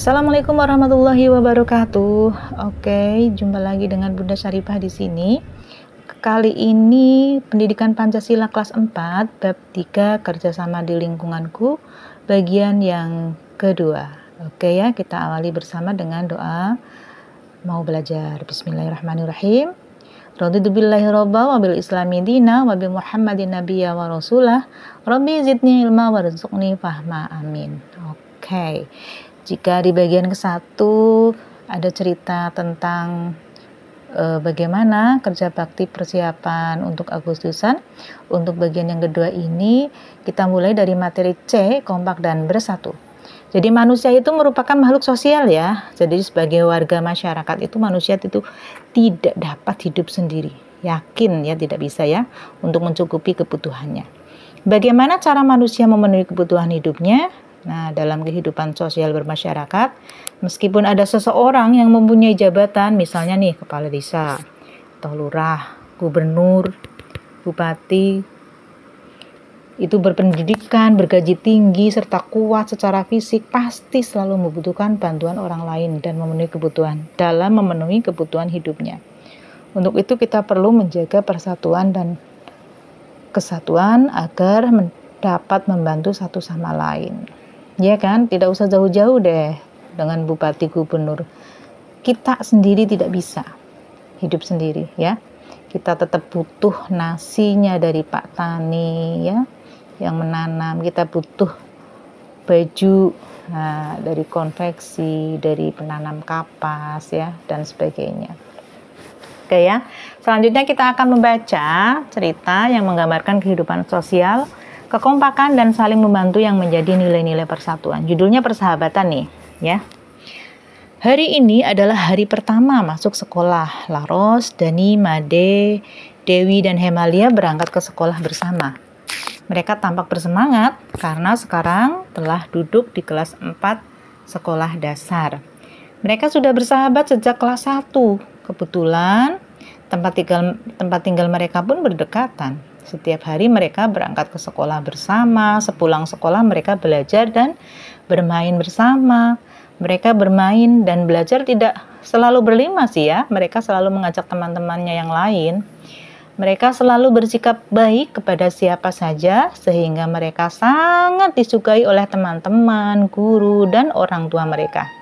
Assalamualaikum warahmatullahi wabarakatuh. Oke, jumpa lagi dengan Bunda Syarifah di sini. Kali ini pendidikan Pancasila kelas 4 bab 3 kerjasama di lingkunganku bagian yang kedua. Oke ya, kita awali bersama dengan doa mau belajar. Bismillahirrahmanirrahim. Raditu billahi robba wa bil islami dina wa bi Muhammadin nabiyya wa rasulah. Rabbi zidni ilma warzuqni fahma. Amin. Oke. Jika di bagian ke-1 ada cerita tentang bagaimana kerja bakti persiapan untuk Agustusan, untuk bagian yang kedua ini kita mulai dari materi C, kompak dan bersatu. Jadi manusia itu merupakan makhluk sosial ya. Jadi sebagai warga masyarakat itu manusia itu tidak dapat hidup sendiri. Yakin ya tidak bisa ya untuk mencukupi kebutuhannya. Bagaimana cara manusia memenuhi kebutuhan hidupnya? Nah, dalam kehidupan sosial bermasyarakat, meskipun ada seseorang yang mempunyai jabatan, misalnya nih kepala desa, atau lurah, gubernur, bupati, itu berpendidikan, bergaji tinggi, serta kuat secara fisik, pasti selalu membutuhkan bantuan orang lain dan memenuhi kebutuhan hidupnya. Untuk itu kita perlu menjaga persatuan dan kesatuan agar dapat membantu satu sama lain. Ya kan, tidak usah jauh-jauh deh dengan bupati gubernur. Kita sendiri tidak bisa hidup sendiri ya. Kita tetap butuh nasinya dari Pak Tani ya, yang menanam. Kita butuh baju dari konveksi, dari penanam kapas ya, dan sebagainya. Oke ya, selanjutnya kita akan membaca cerita yang menggambarkan kehidupan sosial, kekompakan dan saling membantu yang menjadi nilai-nilai persatuan. Judulnya persahabatan nih, ya. Hari ini adalah hari pertama masuk sekolah. Laros, Dani, Made, Dewi dan Hemalia berangkat ke sekolah bersama. Mereka tampak bersemangat karena sekarang telah duduk di kelas 4 sekolah dasar. Mereka sudah bersahabat sejak kelas 1. Kebetulan tempat tinggal mereka pun berdekatan. Setiap hari mereka berangkat ke sekolah bersama. Sepulang sekolah mereka belajar dan bermain bersama. Mereka bermain dan belajar tidak selalu berlima sih ya. Mereka selalu mengajak teman-temannya yang lain. Mereka selalu bersikap baik kepada siapa saja sehingga mereka sangat disukai oleh teman-teman, guru, dan orang tua mereka.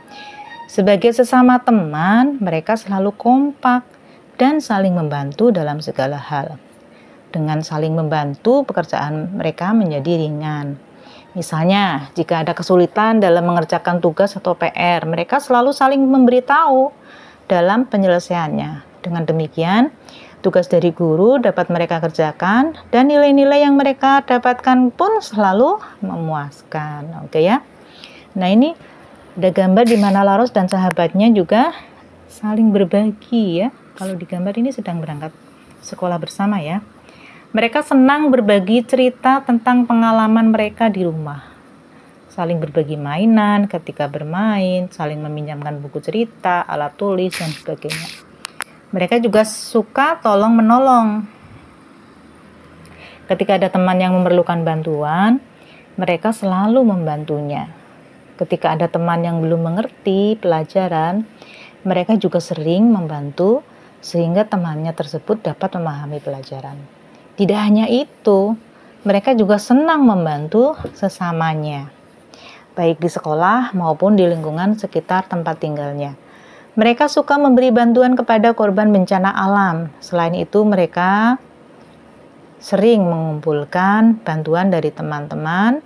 Sebagai sesama teman, mereka selalu kompak dan saling membantu dalam segala hal. Dengan saling membantu, pekerjaan mereka menjadi ringan. Misalnya, jika ada kesulitan dalam mengerjakan tugas atau PR, mereka selalu saling memberitahu dalam penyelesaiannya. Dengan demikian, tugas dari guru dapat mereka kerjakan dan nilai-nilai yang mereka dapatkan pun selalu memuaskan. Oke ya. Nah, ini ada gambar di mana Laros dan sahabatnya juga saling berbagi ya. Kalau di gambar ini sedang berangkat sekolah bersama ya. Mereka senang berbagi cerita tentang pengalaman mereka di rumah. Saling berbagi mainan ketika bermain, saling meminjamkan buku cerita, alat tulis, dan sebagainya. Mereka juga suka tolong-menolong. Ketika ada teman yang memerlukan bantuan, mereka selalu membantunya. Ketika ada teman yang belum mengerti pelajaran, mereka juga sering membantu sehingga temannya tersebut dapat memahami pelajaran. Tidak hanya itu, mereka juga senang membantu sesamanya, baik di sekolah maupun di lingkungan sekitar tempat tinggalnya. Mereka suka memberi bantuan kepada korban bencana alam. Selain itu, mereka sering mengumpulkan bantuan dari teman-teman,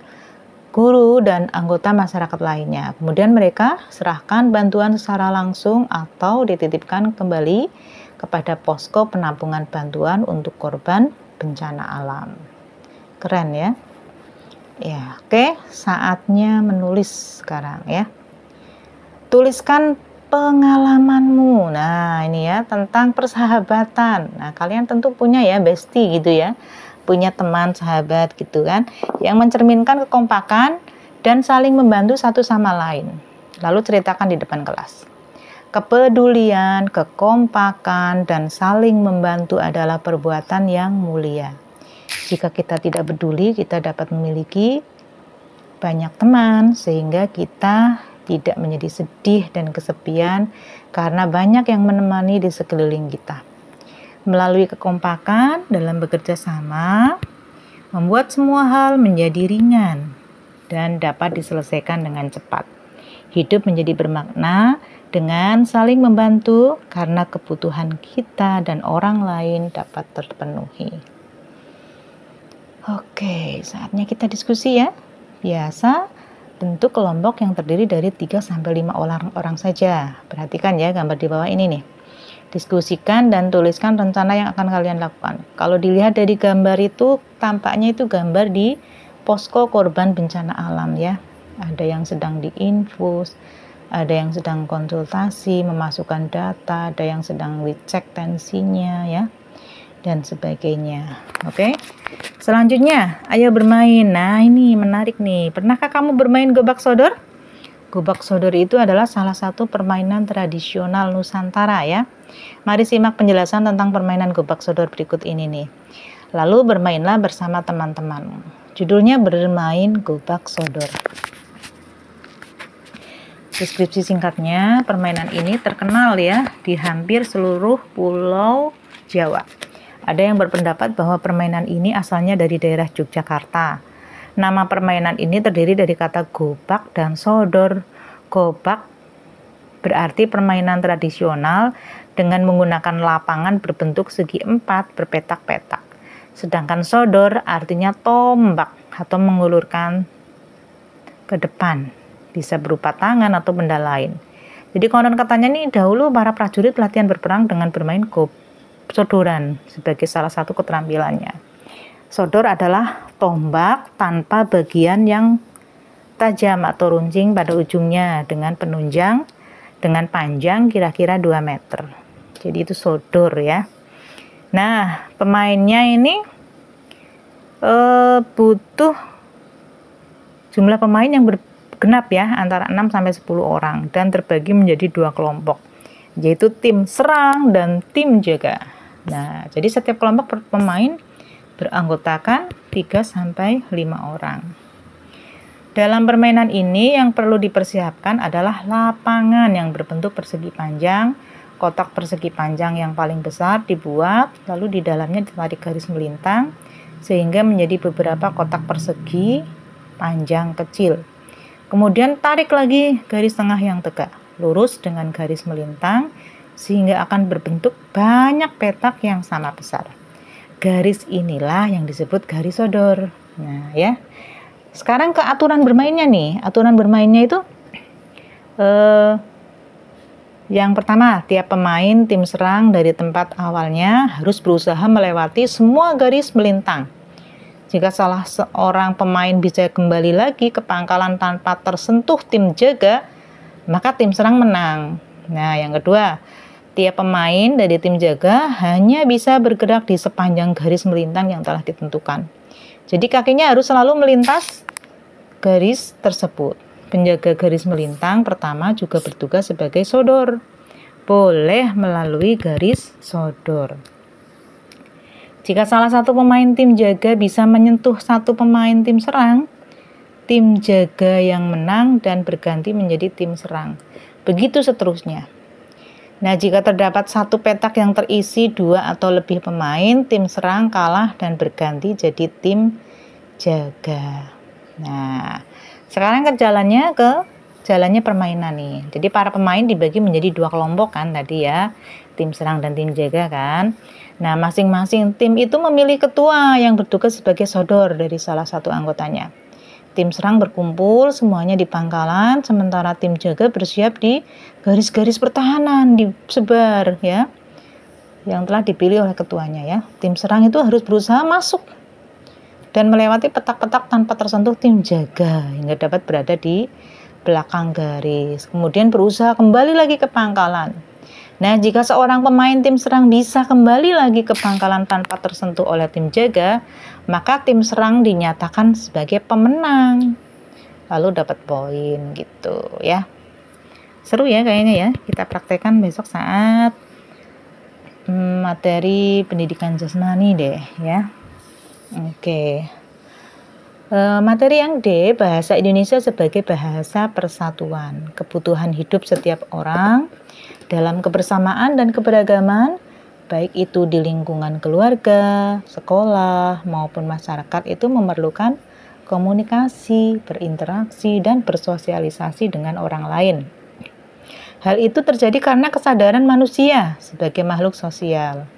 guru, dan anggota masyarakat lainnya. Kemudian mereka serahkan bantuan secara langsung atau dititipkan kembali kepada posko penampungan bantuan untuk korban bencana alam. Keren ya. Ya, oke, saatnya menulis sekarang ya. Tuliskan pengalamanmu. Nah, ini ya tentang persahabatan. Nah, kalian tentu punya ya bestie gitu ya. Punya teman, sahabat gitu kan, yang mencerminkan kekompakan dan saling membantu satu sama lain. Lalu ceritakan di depan kelas. Kepedulian, kekompakan, dan saling membantu adalah perbuatan yang mulia. Jika kita tidak peduli, kita dapat memiliki banyak teman sehingga kita tidak menjadi sedih dan kesepian karena banyak yang menemani di sekeliling kita. Melalui kekompakan dalam bekerja sama, membuat semua hal menjadi ringan dan dapat diselesaikan dengan cepat. Hidup menjadi bermakna dengan saling membantu karena kebutuhan kita dan orang lain dapat terpenuhi. Oke, saatnya kita diskusi ya. Biasa bentuk kelompok yang terdiri dari 3-5 orang saja. Perhatikan ya gambar di bawah ini nih. Diskusikan dan tuliskan rencana yang akan kalian lakukan. Kalau dilihat dari gambar itu, tampaknya itu gambar di posko korban bencana alam ya. Ada yang sedang diinfus, ada yang sedang konsultasi, memasukkan data, ada yang sedang dicek tensinya ya, dan sebagainya. Oke. Selanjutnya, ayo bermain. Nah, ini menarik nih. Pernahkah kamu bermain gobak sodor? Gobak sodor itu adalah salah satu permainan tradisional Nusantara ya. Mari simak penjelasan tentang permainan gobak sodor berikut ini nih. Lalu bermainlah bersama teman-teman. Judulnya bermain gobak sodor. Deskripsi singkatnya, permainan ini terkenal ya di hampir seluruh pulau Jawa. Ada yang berpendapat bahwa permainan ini asalnya dari daerah Yogyakarta. Nama permainan ini terdiri dari kata gobak dan sodor. Gobak berarti permainan tradisional dengan menggunakan lapangan berbentuk segi empat berpetak-petak. Sedangkan sodor artinya tombak atau mengulurkan ke depan. Bisa berupa tangan atau benda lain. Jadi konon katanya nih dahulu para prajurit latihan berperang dengan bermain sodoran sebagai salah satu keterampilannya. Sodor adalah tombak tanpa bagian yang tajam atau runcing pada ujungnya dengan penunjang dengan panjang kira-kira 2 meter. Jadi itu sodor ya. Nah, pemainnya ini butuh jumlah pemain yang genap ya, antara 6-10 orang dan terbagi menjadi 2 kelompok, yaitu tim serang dan tim jaga. Nah, jadi setiap kelompok pemain beranggotakan 3-5 orang. Dalam permainan ini yang perlu dipersiapkan adalah lapangan yang berbentuk persegi panjang. Kotak persegi panjang yang paling besar dibuat, lalu di dalamnya ditarik garis melintang sehingga menjadi beberapa kotak persegi panjang kecil. Kemudian tarik lagi garis tengah yang tegak, lurus dengan garis melintang, sehingga akan berbentuk banyak petak yang sama besar. Garis inilah yang disebut garis sodor. Nah ya, sekarang ke aturan bermainnya nih. Aturan bermainnya itu, yang pertama, tiap pemain tim serang dari tempat awalnya harus berusaha melewati semua garis melintang. Jika salah seorang pemain bisa kembali lagi ke pangkalan tanpa tersentuh tim jaga, maka tim serang menang. Nah, yang kedua, tiap pemain dari tim jaga hanya bisa bergerak di sepanjang garis melintang yang telah ditentukan. Jadi kakinya harus selalu melintas garis tersebut. Penjaga garis melintang pertama juga bertugas sebagai sodor. Boleh melalui garis sodor. Jika salah satu pemain tim jaga bisa menyentuh satu pemain tim serang, tim jaga yang menang dan berganti menjadi tim serang. Begitu seterusnya. Nah, jika terdapat satu petak yang terisi 2 atau lebih pemain, tim serang kalah dan berganti jadi tim jaga. Nah, sekarang jalannya permainan nih. Jadi para pemain dibagi menjadi 2 kelompok kan tadi ya, tim serang dan tim jaga kan. Nah, masing-masing tim itu memilih ketua yang bertugas sebagai sodor dari salah satu anggotanya. Tim serang berkumpul semuanya di pangkalan, sementara tim jaga bersiap di garis-garis pertahanan, disebar ya, yang telah dipilih oleh ketuanya ya. Tim serang itu harus berusaha masuk dan melewati petak-petak tanpa tersentuh tim jaga hingga dapat berada di belakang garis. Kemudian berusaha kembali lagi ke pangkalan. Nah, jika seorang pemain tim serang bisa kembali lagi ke pangkalan tanpa tersentuh oleh tim jaga, maka tim serang dinyatakan sebagai pemenang. Lalu dapat poin gitu ya. Seru ya kayaknya ya. Kita praktekkan besok saat materi pendidikan jasmani deh ya. Oke. Materi yang D, bahasa Indonesia sebagai bahasa persatuan, kebutuhan hidup setiap orang dalam kebersamaan dan keberagaman, baik itu di lingkungan keluarga, sekolah, maupun masyarakat itu memerlukan komunikasi, berinteraksi, dan bersosialisasi dengan orang lain. Hal itu terjadi karena kesadaran manusia sebagai makhluk sosial.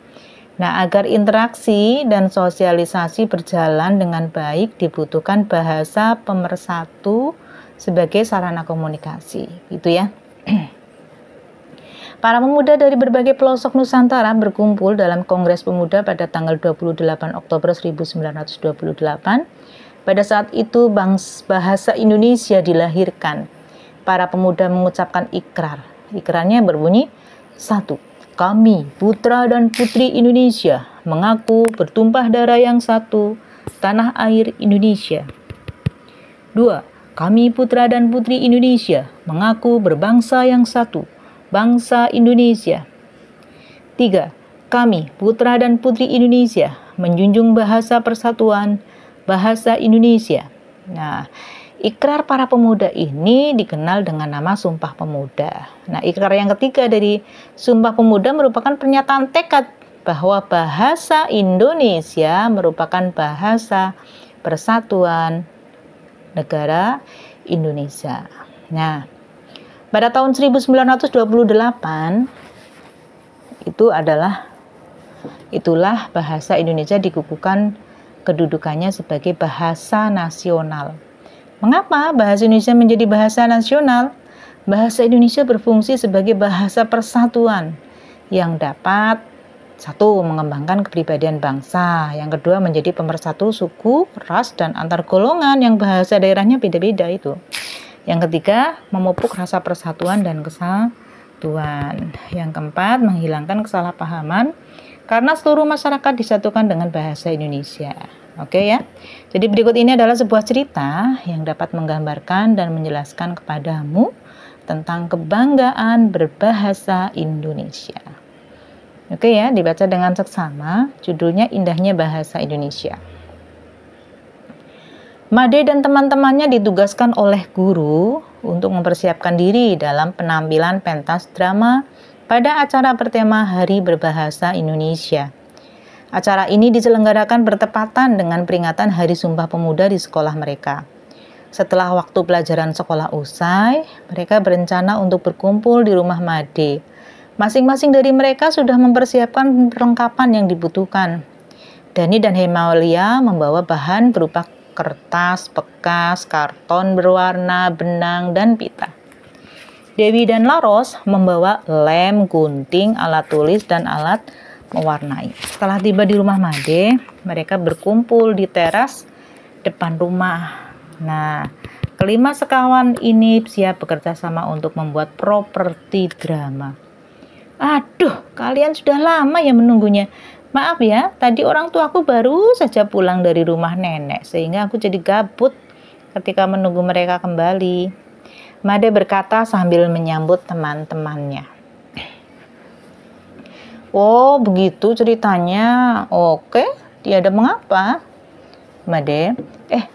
Nah, agar interaksi dan sosialisasi berjalan dengan baik dibutuhkan bahasa pemersatu sebagai sarana komunikasi, gitu ya. Para pemuda dari berbagai pelosok Nusantara berkumpul dalam Kongres Pemuda pada tanggal 28 Oktober 1928. Pada saat itu bahasa Indonesia dilahirkan. Para pemuda mengucapkan ikrar. Ikrarnya berbunyi, 1. Kami, putra dan putri Indonesia, mengaku bertumpah darah yang satu, tanah air Indonesia. 2. Kami, putra dan putri Indonesia, mengaku berbangsa yang satu, bangsa Indonesia. 3. Kami, putra dan putri Indonesia, menjunjung bahasa persatuan, bahasa Indonesia. Nah, ikrar para pemuda ini dikenal dengan nama Sumpah Pemuda. Nah, ikrar yang ketiga dari Sumpah Pemuda merupakan pernyataan tekad bahwa bahasa Indonesia merupakan bahasa persatuan negara Indonesia. Nah, pada tahun 1928 itulah bahasa Indonesia dikukuhkan kedudukannya sebagai bahasa nasional. Mengapa bahasa Indonesia menjadi bahasa nasional? Bahasa Indonesia berfungsi sebagai bahasa persatuan yang dapat, 1. Mengembangkan kepribadian bangsa, yang kedua menjadi pemersatu suku, ras, dan antar golongan yang bahasa daerahnya beda-beda itu. Yang ketiga, memupuk rasa persatuan dan kesatuan. Yang keempat, menghilangkan kesalahpahaman karena seluruh masyarakat disatukan dengan bahasa Indonesia. Oke ya. Jadi berikut ini adalah sebuah cerita yang dapat menggambarkan dan menjelaskan kepadamu tentang kebanggaan berbahasa Indonesia. Oke ya, dibaca dengan seksama. Judulnya Indahnya Bahasa Indonesia. Made dan teman-temannya ditugaskan oleh guru untuk mempersiapkan diri dalam penampilan pentas drama pada acara bertema Hari Berbahasa Indonesia. Acara ini diselenggarakan bertepatan dengan peringatan Hari Sumpah Pemuda di sekolah mereka. Setelah waktu pelajaran sekolah usai, mereka berencana untuk berkumpul di rumah Made. Masing-masing dari mereka sudah mempersiapkan perlengkapan yang dibutuhkan. Dani dan Hemalia membawa bahan berupa kertas, bekas, karton berwarna, benang, dan pita. Dewi dan Laros membawa lem, gunting, alat tulis, dan alat mewarnai. Setelah tiba di rumah Made, mereka berkumpul di teras depan rumah. Nah, kelima sekawan ini siap bekerja sama untuk membuat properti drama. Aduh, kalian sudah lama ya menunggunya. Maaf ya, tadi orang tuaku baru saja pulang dari rumah nenek, sehingga aku jadi gabut ketika menunggu mereka kembali. Made berkata sambil menyambut teman-temannya. Oh, begitu ceritanya. Oke, tiada mengapa. Made,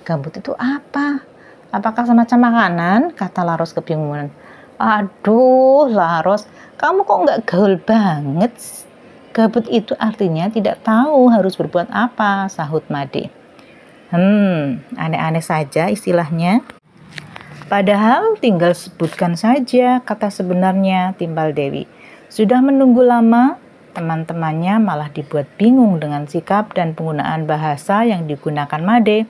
gabut itu apa? Apakah semacam makanan? Kata Laros kebingungan. Aduh, Laros, kamu kok nggak gaul banget? Gabut itu artinya tidak tahu harus berbuat apa, sahut Made. Aneh-aneh saja istilahnya. Padahal tinggal sebutkan saja kata sebenarnya, timbal Dewi. Sudah menunggu lama, teman-temannya malah dibuat bingung dengan sikap dan penggunaan bahasa yang digunakan Made.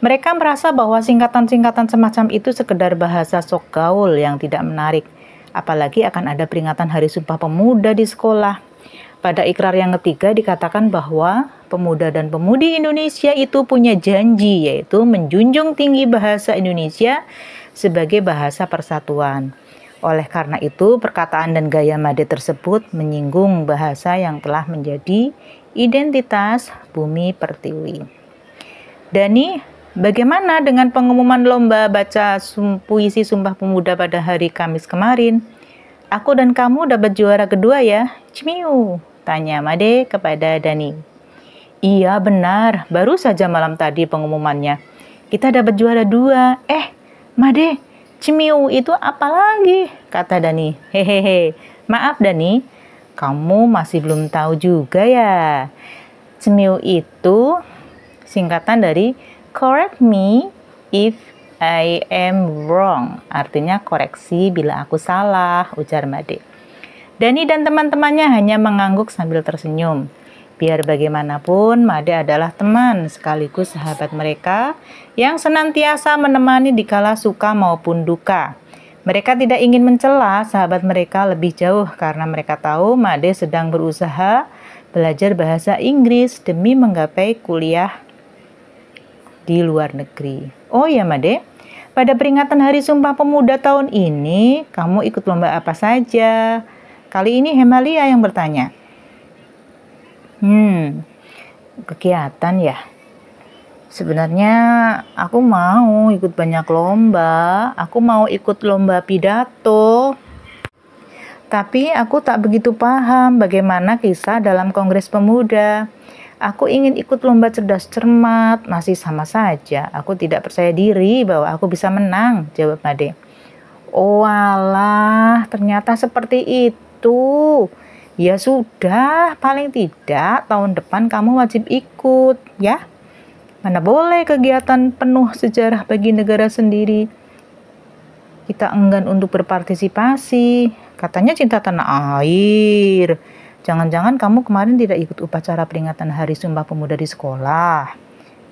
Mereka merasa bahwa singkatan-singkatan semacam itu sekedar bahasa sok gaul yang tidak menarik. Apalagi akan ada peringatan Hari Sumpah Pemuda di sekolah. Pada ikrar yang ketiga dikatakan bahwa pemuda dan pemudi Indonesia itu punya janji, yaitu menjunjung tinggi bahasa Indonesia sebagai bahasa persatuan. Oleh karena itu, perkataan dan gaya Made tersebut menyinggung bahasa yang telah menjadi identitas Bumi Pertiwi. Dani, bagaimana dengan pengumuman lomba baca puisi Sumpah Pemuda pada hari Kamis kemarin? Aku dan kamu dapat juara kedua ya, Cimiu, tanya Made kepada Dani. Iya benar, baru saja malam tadi pengumumannya. kita dapat juara 2. Made, cemiu itu apa lagi? Kata Dani. Hehehe, maaf Dani, kamu masih belum tahu juga ya. Cemiu itu singkatan dari correct me if I am wrong. Artinya koreksi bila aku salah, ujar Made. Dani dan teman-temannya hanya mengangguk sambil tersenyum. Biar bagaimanapun, Made adalah teman sekaligus sahabat mereka yang senantiasa menemani dikala suka maupun duka. Mereka tidak ingin mencela sahabat mereka lebih jauh karena mereka tahu Made sedang berusaha belajar bahasa Inggris demi menggapai kuliah di luar negeri. Oh ya Made, pada peringatan Hari Sumpah Pemuda tahun ini, kamu ikut lomba apa saja? Kali ini Hemalia yang bertanya. Kegiatan ya. Sebenarnya aku mau ikut banyak lomba. Aku mau ikut lomba pidato. Tapi aku tak begitu paham bagaimana kisah dalam Kongres Pemuda. Aku ingin ikut lomba cerdas cermat, masih sama saja. Aku tidak percaya diri bahwa aku bisa menang, jawab Made. Oh alah, ternyata seperti itu. Ya sudah, paling tidak tahun depan kamu wajib ikut, ya. Mana boleh kegiatan penuh sejarah bagi negara sendiri. Kita enggan untuk berpartisipasi. Katanya cinta tanah air. Jangan-jangan kamu kemarin tidak ikut upacara peringatan Hari Sumpah Pemuda di sekolah,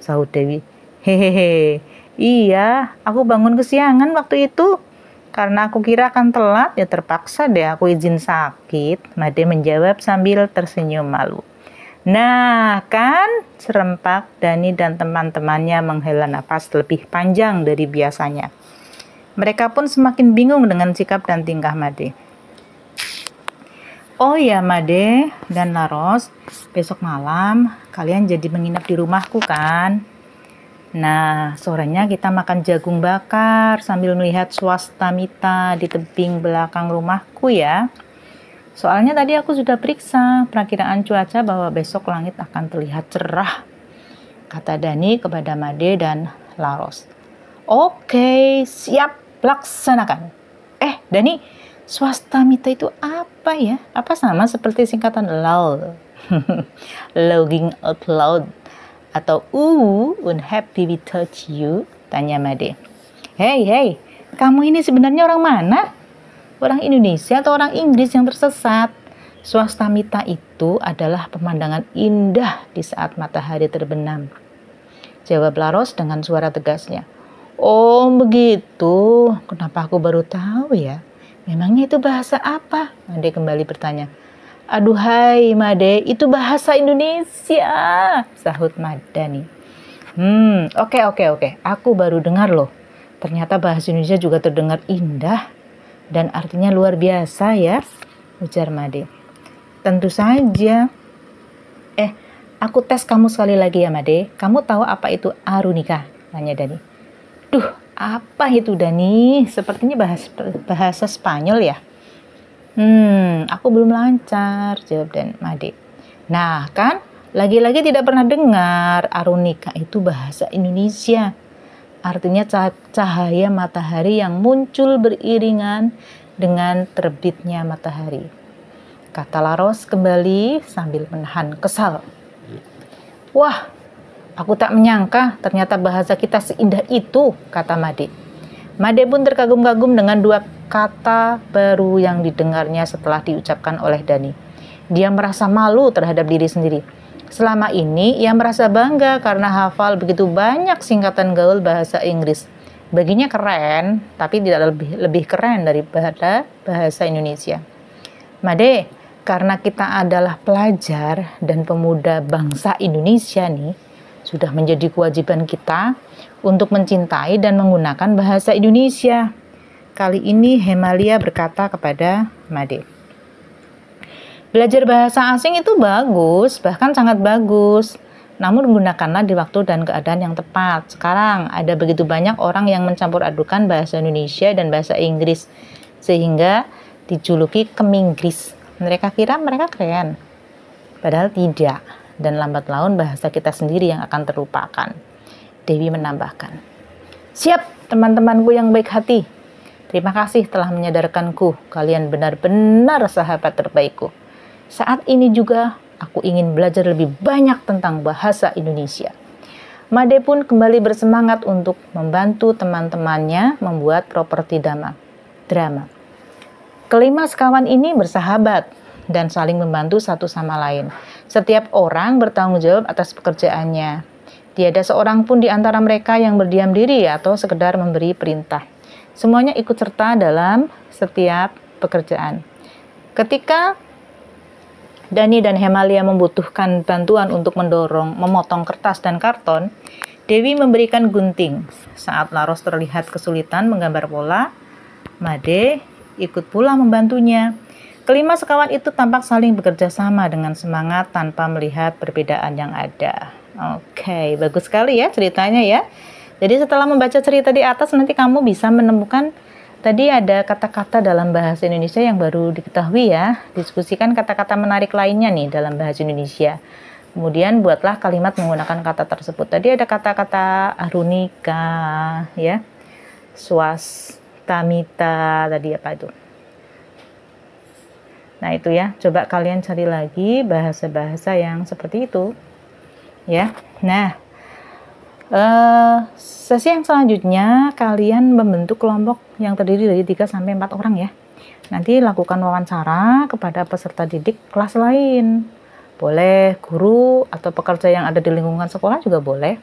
sahut Dewi. Hehehe, iya, aku bangun kesiangan waktu itu. Karena aku kira akan telat, ya terpaksa deh aku izin sakit. Made menjawab sambil tersenyum malu. Nah kan, serempak Dani dan teman-temannya menghela napas lebih panjang dari biasanya. Mereka pun semakin bingung dengan sikap dan tingkah Made. Oh ya Made dan Laros, besok malam kalian jadi menginap di rumahku kan? Nah, sorenya kita makan jagung bakar sambil melihat swastamita di tebing belakang rumahku ya. Soalnya tadi aku sudah periksa perakiraan cuaca bahwa besok langit akan terlihat cerah, kata Dani kepada Made dan Laros. Oke, siap, laksanakan. Dani, swastamita itu apa ya? Apa sama seperti singkatan LOL? Logging out loud. Atau unhappy we touch you? Tanya Made. Hey, kamu ini sebenarnya orang mana? Orang Indonesia atau orang Inggris yang tersesat? Swastamita itu adalah pemandangan indah di saat matahari terbenam, jawab Laros dengan suara tegasnya. Oh begitu, kenapa aku baru tahu ya? Memangnya itu bahasa apa? Made kembali bertanya. Aduhai Made, itu bahasa Indonesia, sahut Dani. Oke. Aku baru dengar loh. Ternyata bahasa Indonesia juga terdengar indah dan artinya luar biasa ya, ujar Made. Tentu saja. Aku tes kamu sekali lagi ya Made. Kamu tahu apa itu arunika? Tanya Dani. Duh, apa itu Dani? Sepertinya bahasa Spanyol ya. Aku belum lancar, jawab Made. Nah kan, lagi-lagi tidak pernah dengar. Arunika itu bahasa Indonesia. Artinya cahaya matahari yang muncul beriringan dengan terbitnya matahari, kata Laros kembali sambil menahan kesal. Wah, aku tak menyangka ternyata bahasa kita seindah itu, kata Made. Made pun terkagum-kagum dengan dua kata baru yang didengarnya setelah diucapkan oleh Dani. Dia merasa malu terhadap diri sendiri. Selama ini ia merasa bangga karena hafal begitu banyak singkatan gaul bahasa Inggris. Baginya keren, tapi tidak lebih keren daripada bahasa Indonesia. Made, karena kita adalah pelajar dan pemuda bangsa Indonesia nih, sudah menjadi kewajiban kita untuk mencintai dan menggunakan bahasa Indonesia. Kali ini Hemalia berkata kepada Made. Belajar bahasa asing itu bagus, bahkan sangat bagus. Namun gunakanlah di waktu dan keadaan yang tepat. Sekarang ada begitu banyak orang yang mencampur adukan bahasa Indonesia dan bahasa Inggris, sehingga dijuluki Keminggris. Mereka kira mereka keren, padahal tidak. Dan lambat laun bahasa kita sendiri yang akan terlupakan. Dewi menambahkan. Siap, teman-temanku yang baik hati. Terima kasih telah menyadarkanku. Kalian benar-benar sahabat terbaikku. Saat ini juga aku ingin belajar lebih banyak tentang bahasa Indonesia. Made pun kembali bersemangat untuk membantu teman-temannya membuat properti drama. Kelima sekawan ini bersahabat dan saling membantu satu sama lain. Setiap orang bertanggung jawab atas pekerjaannya. Tiada seorang pun di antara mereka yang berdiam diri atau sekedar memberi perintah. Semuanya ikut serta dalam setiap pekerjaan. Ketika Dani dan Hemalia membutuhkan bantuan untuk memotong kertas dan karton, Dewi memberikan gunting. Saat Laros terlihat kesulitan menggambar pola, Made ikut pula membantunya. Kelima sekawan itu tampak saling bekerja sama dengan semangat tanpa melihat perbedaan yang ada. Oke, bagus sekali ya ceritanya ya. Jadi setelah membaca cerita di atas, nanti kamu bisa menemukan tadi ada kata-kata dalam bahasa Indonesia yang baru diketahui ya. Diskusikan kata-kata menarik lainnya nih dalam bahasa Indonesia. Kemudian buatlah kalimat menggunakan kata tersebut. Tadi ada kata-kata arunika ya. Swastamita tadi apa itu? Nah itu ya, coba kalian cari lagi bahasa-bahasa yang seperti itu ya. Nah, sesi yang selanjutnya kalian membentuk kelompok yang terdiri dari 3-4 orang ya. Nanti lakukan wawancara kepada peserta didik kelas lain. Boleh guru atau pekerja yang ada di lingkungan sekolah juga boleh.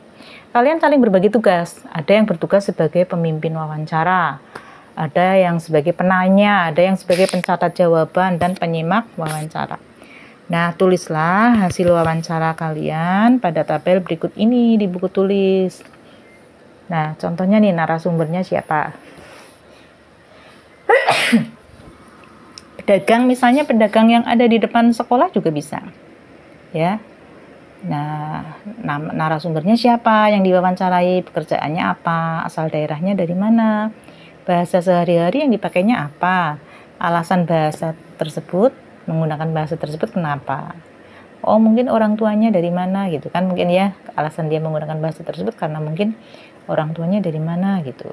Kalian saling berbagi tugas. Ada yang bertugas sebagai pemimpin wawancara, ada yang sebagai penanya, ada yang sebagai pencatat jawaban dan penyimak wawancara. Nah, tulislah hasil wawancara kalian pada tabel berikut ini di buku tulis. Nah, contohnya nih narasumbernya siapa? Pedagang, misalnya pedagang yang ada di depan sekolah juga bisa. Ya. Nah, narasumbernya siapa yang diwawancarai, pekerjaannya apa, asal daerahnya dari mana, bahasa sehari-hari yang dipakainya apa, alasan bahasa tersebut, menggunakan bahasa tersebut kenapa. Oh, mungkin orang tuanya dari mana gitu kan, mungkin ya alasan dia menggunakan bahasa tersebut karena mungkin orang tuanya dari mana gitu.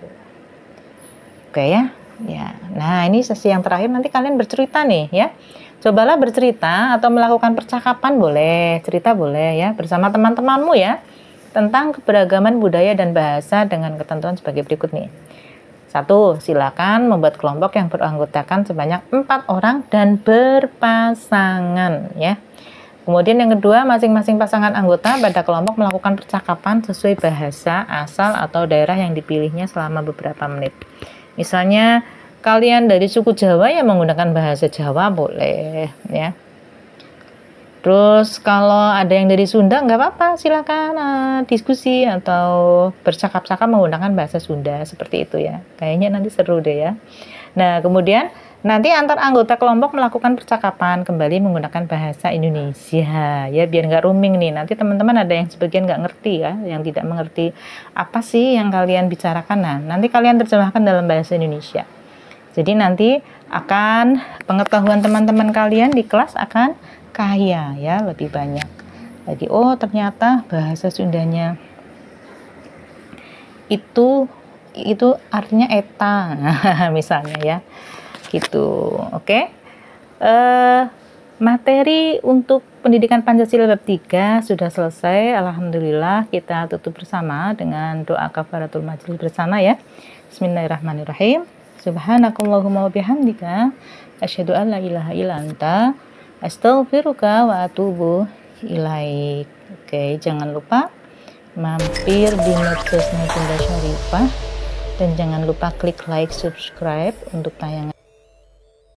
Oke ya. Ya. Nah, ini sesi yang terakhir, nanti kalian bercerita nih ya. Cobalah bercerita atau melakukan percakapan boleh, cerita boleh ya bersama teman-temanmu ya tentang keberagaman budaya dan bahasa dengan ketentuan sebagai berikut nih. 1. Silakan membuat kelompok yang beranggotakan sebanyak 4 orang dan berpasangan ya. Kemudian yang kedua, masing-masing pasangan anggota pada kelompok melakukan percakapan sesuai bahasa asal atau daerah yang dipilihnya selama beberapa menit. Misalnya kalian dari suku Jawa yang menggunakan bahasa Jawa boleh ya. Terus kalau ada yang dari Sunda nggak apa-apa, silakan diskusi atau bercakap-cakap menggunakan bahasa Sunda seperti itu ya. Kayaknya nanti seru deh ya. Nah kemudian nanti antar anggota kelompok melakukan percakapan kembali menggunakan bahasa Indonesia ya, biar nggak roaming nih. Nanti teman-teman ada yang sebagian nggak ngerti ya, yang tidak mengerti apa sih yang kalian bicarakan. Nah nanti kalian terjemahkan dalam bahasa Indonesia. Jadi nanti akan pengetahuan teman-teman kalian di kelas akan kaya ya, lebih banyak lagi. Oh ternyata bahasa Sundanya itu artinya eta misalnya ya gitu. Oke. Materi untuk pendidikan Pancasila bab 3 sudah selesai. Alhamdulillah, kita tutup bersama dengan doa kafaratul majlis bersama ya. Bismillahirrahmanirrahim. Subhanakallahumma wa bihamdika asyhadu an la ilaha illa anta astaghfiruka wa atubu ilaik. Oke, jangan lupa mampir di medsos Bunda Syarifah dan jangan lupa klik like, subscribe untuk tayangan